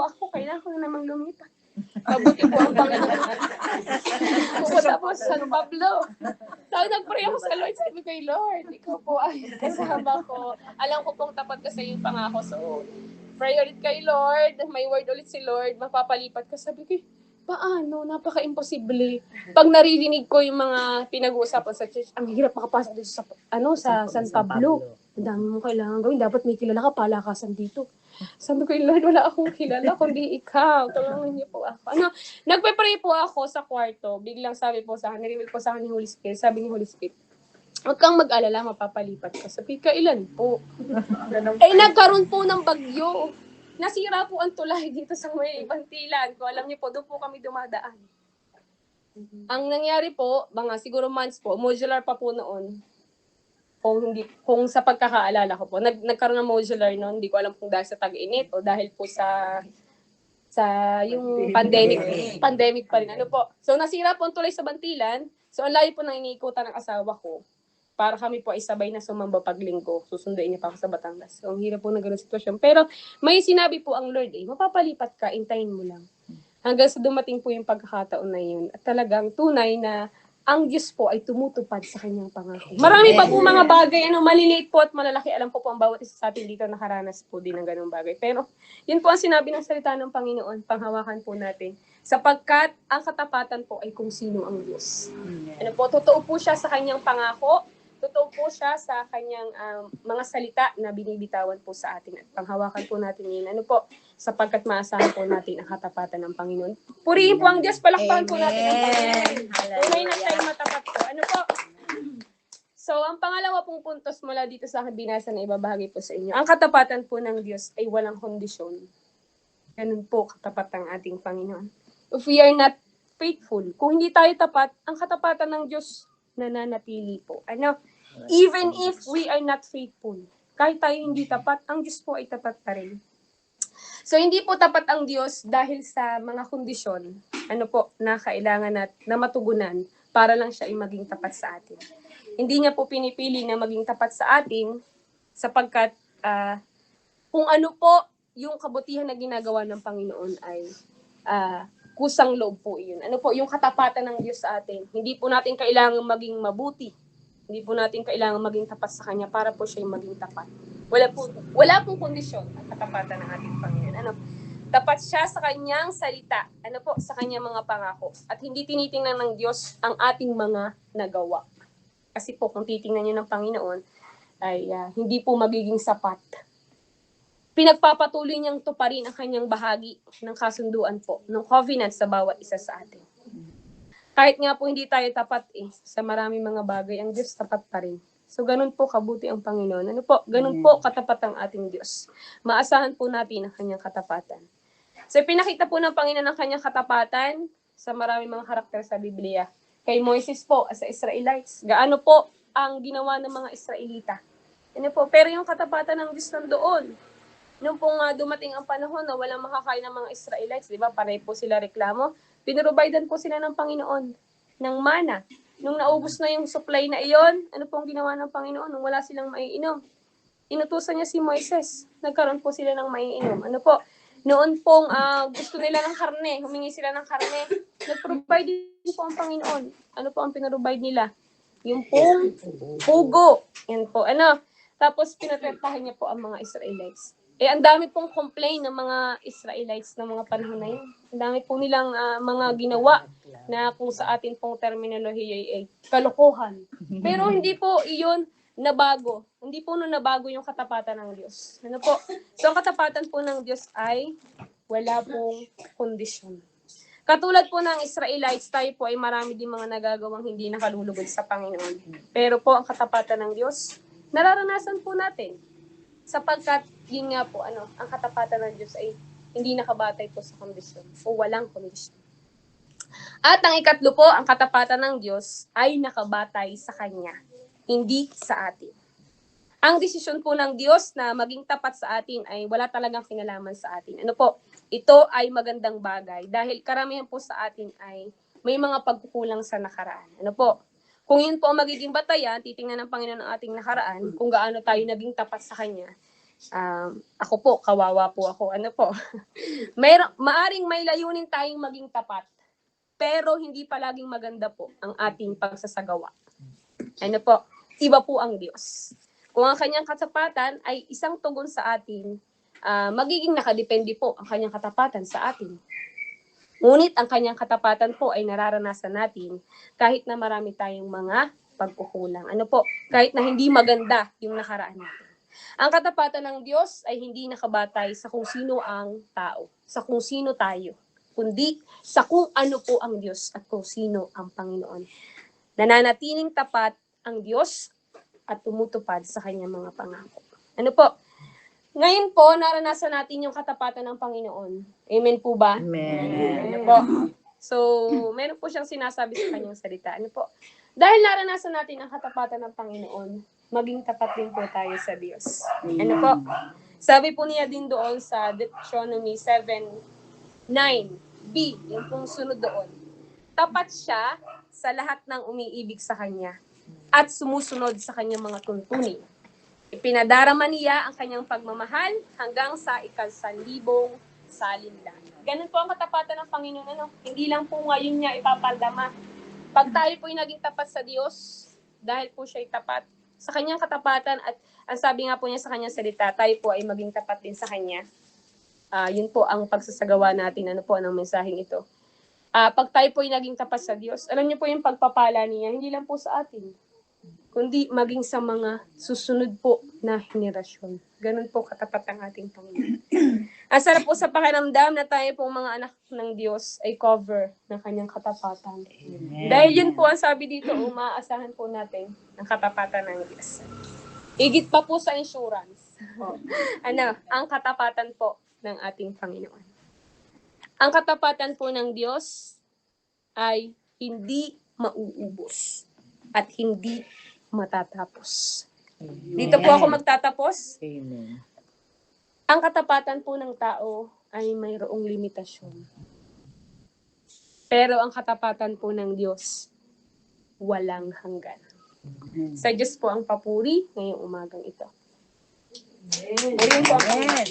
asawa ko, kailangan ko na namang lumipat. Mabuti po ang Panginoon. Pupunta po sa San Pablo. Tapos nag-pray ako sa Lord, sabi ko, Lord, ikaw po ay kasama ko. Alam ko pong tapat ka sa iyong pangako. So, pray ulit kay Lord, may word ulit si Lord, mapapalipat ka. Sabi ko, paano? Napaka-imposible. Pag naririnig ko yung mga pinag-uusapan sa church, ang hirap makapasok dito sa San Pablo. Ang dami mo kailangan gawin. Dapat may kilala ka, palakasan dito. Sabi ko, Lord, wala akong kilala, kundi ikaw. Tulungan niyo po ako. Nagpe-pray po ako sa kwarto. Biglang sabi po sa akin, narinig po sa akin ni Holy Spirit. Sabi ni Holy Spirit, huwag kang mag-alala, mapapalipat ka. Sabi, kailan po? Nagkaroon po ng bagyo. Nasira po ang tulay dito sa may Bantilan. Kung alam niyo po, doon po kami dumadaan. Ang nangyari po, mga siguro months po, modular pa po noon. Kung sa pagkakaalala ko po, nagkaroon ng modular noon, hindi ko alam kung dahil sa tag-init o dahil po sa yung pandemic pa rin. Ano po? So nasira po ang tulay sa Bantilan. So ang layo po nang iniikutan ng asawa ko. Para kami po ay sabay na sumamba paglinggo. Susunduin niya pa ako sa Batangas. So ang hirap po na gano'ng sitwasyon. Pero may sinabi po ang Lord, mapapalipat ka, intayin mo lang. Hanggang sa dumating po yung pagkakataon na yun. At talagang tunay na ang Diyos po ay tumutupad sa kanyang pangako. Marami pa po mga bagay, maliliit po at malalaki. Alam ko po ang bawat isa sa atin dito nakaranas po din ng ganung bagay. Pero yun po ang sinabi ng salita ng Panginoon, panghawakan po natin. Sapagkat ang katapatan po ay kung sino ang Diyos. Ano po, totoo po siya sa kanyang pangako, totoo po siya sa kanyang mga salita na binibitawan po sa atin. At panghawakan po natin yun. Ano po, sapagkat maasahan po natin ang katapatan ng Panginoon. Purihin po ang Diyos, palakpakan po natin ang Panginoon. Tunay na tayo matapat po. Ano po? So, ang pangalawa pong puntos mula dito sa aking binasa na ibabahagi po sa inyo. Ang katapatan po ng Diyos ay walang kondisyon. Ganun po katapat ang ating Panginoon. If we are not faithful, kung hindi tayo tapat, ang katapatan ng Diyos nananatili po. Even if we are not faithful, kahit tayo hindi tapat, ang Diyos po ay tapat pa rin. So, hindi po tapat ang Diyos dahil sa mga kondisyon, na kailangan na matugunan para lang siya ay maging tapat sa atin. Hindi niya po pinipili na maging tapat sa atin sapagkat kung ano po yung kabutihan na ginagawa ng Panginoon ay kusang loob po iyon. Yung katapatan ng Diyos sa atin. Hindi po natin kailangan maging mabuti. Hindi po natin kailangan maging tapat sa Kanya para po siya yung maging tapat. Wala pong kondisyon ang katapatan ng ating Panginoon. Tapat siya sa Kanyang salita. Sa Kanyang mga pangako. At hindi tinitingnan ng Diyos ang ating mga nagawa. Kasi po, kung titingnan niyo ng Panginoon, ay hindi po magiging sapat. Pinagpapatuloy niyang tuparin ang kanyang bahagi ng kasunduan po, ng covenant sa bawat isa sa atin. Kahit nga po hindi tayo tapat sa maraming mga bagay, ang Diyos tapat pa rin. So, ganun po kabuti ang Panginoon. Ganun po katapat ang ating Diyos. Maasahan po natin ang kanyang katapatan. So, pinakita po ng Panginoon ang kanyang katapatan sa maraming mga karakter sa Biblia. Kay Moises po, sa Israelites. Gaano po ang ginawa ng mga Israelita. Pero yung katapatan ng Diyos nandoon. Nung pong dumating ang panahon na walang makakain ng mga Israelites, di ba? Pareho po sila reklamo. Pinurubaydan po sila ng Panginoon ng mana. Nung naubos na yung supply na iyon, ano pong ginawa ng Panginoon? Nung wala silang maiinom, inutusan niya si Moises. Nagkaroon po sila ng maiinom. Noon pong gusto nila ng karne, humingi sila ng karne, nag-provide din po ang Panginoon. Ano po ang pinrovide nila? Yung pong pugo. Yan po. Tapos pinatretahan niya po ang mga Israelites. Ang dami pong complain ng mga Israelites ng mga panahon na yun. Ang dami po nilang mga ginawa na kung sa atin pong terminolohiya ay kalokohan. Pero hindi po iyon nabago. Hindi po nabago yung katapatan ng Diyos. So ang katapatan po ng Diyos ay wala pong kondisyon. Katulad po ng Israelites, tayo po ay marami din mga nagagawang hindi nakalulugod sa Panginoon. Pero po ang katapatan ng Diyos, nararanasan po natin. Sapagkat, yun nga po, ang katapatan ng Diyos ay hindi nakabatay po sa kondisyon o walang kondisyon. At ang ikatlo po, ang katapatan ng Diyos ay nakabatay sa Kanya, hindi sa atin. Ang desisyon po ng Diyos na maging tapat sa atin ay wala talagang kinalaman sa atin. Ito ay magandang bagay dahil karamihan po sa atin ay may mga pagkukulang sa nakaraan. Kung yun po ang magiging batayan, titingnan ng Panginoon ang ating nakaraan, kung gaano tayo naging tapat sa Kanya. Ako po, kawawa po ako. Ano po? Maaring may layunin tayong maging tapat, pero hindi palaging maganda po ang ating pagsasagawa. Ano po? Iba po ang Diyos. Kung ang kanyang katapatan ay isang tugon sa atin, magiging nakadepende po ang kanyang katapatan sa atin. Ngunit ang kanyang katapatan po ay nararanasan natin kahit na marami tayong mga pagkukulang. Ano po? Kahit na hindi maganda yung nakaraan natin. Ang katapatan ng Diyos ay hindi nakabatay sa kung sino ang tao, sa kung sino tayo, kundi sa kung ano po ang Diyos at kung sino ang Panginoon. Nananatiling tapat ang Diyos at tumutupad sa kanyang mga pangako. Ano po? Ngayon po, naranasan natin yung katapatan ng Panginoon. Amen po ba? Amen. Ano po? So, meron po siyang sinasabi sa kanyang salita. Ano po? Dahil naranasan natin ang katapatan ng Panginoon, maging tapat din po tayo sa Diyos. Ano po? Sabi po niya din doon sa Deuteronomy 7:9b, yung pong sunod doon. Tapat siya sa lahat ng umiibig sa Kanya at sumusunod sa Kanyang mga tuntunin. Ipinadarama niya ang Kanyang pagmamahal hanggang sa 1,000 salinlan. Ganun po ang katapatan ng Panginoon. Ano? Hindi lang po ngayon niya ipapaldama. Pag tayo po'y naging tapat sa Diyos, dahil po siya'y tapat sa Kanyang katapatan at ang sabi nga po niya sa Kanyang salita, tayo po ay maging tapat din sa Kanya. Yun po ang pagsasagawa natin, ano po, ng mensaheng ito. Pag tayo po ay naging tapat sa Diyos, alam niyo po yung pagpapala niya, hindi lang po sa atin, kundi maging sa mga susunod po na henerasyon. Ganun po katapat ang ating Panginoon. Ang sarap po sa pakiramdam na tayo pong mga anak ng Diyos ay cover ng kanyang katapatan. Amen. Dahil yun po ang sabi dito, umaasahan po natin ang katapatan ng Diyos. Higit pa po sa insurance. Ang katapatan po ng ating Panginoon. Ang katapatan po ng Diyos ay hindi mauubos at hindi matatapos. Dito po ako magtatapos. Amen. Ang katapatan po ng tao ay mayroong limitasyon. Pero ang katapatan po ng Diyos, walang hanggan. Sa Diyos po ang papuri ngayong umagang ito. Amen. Amen.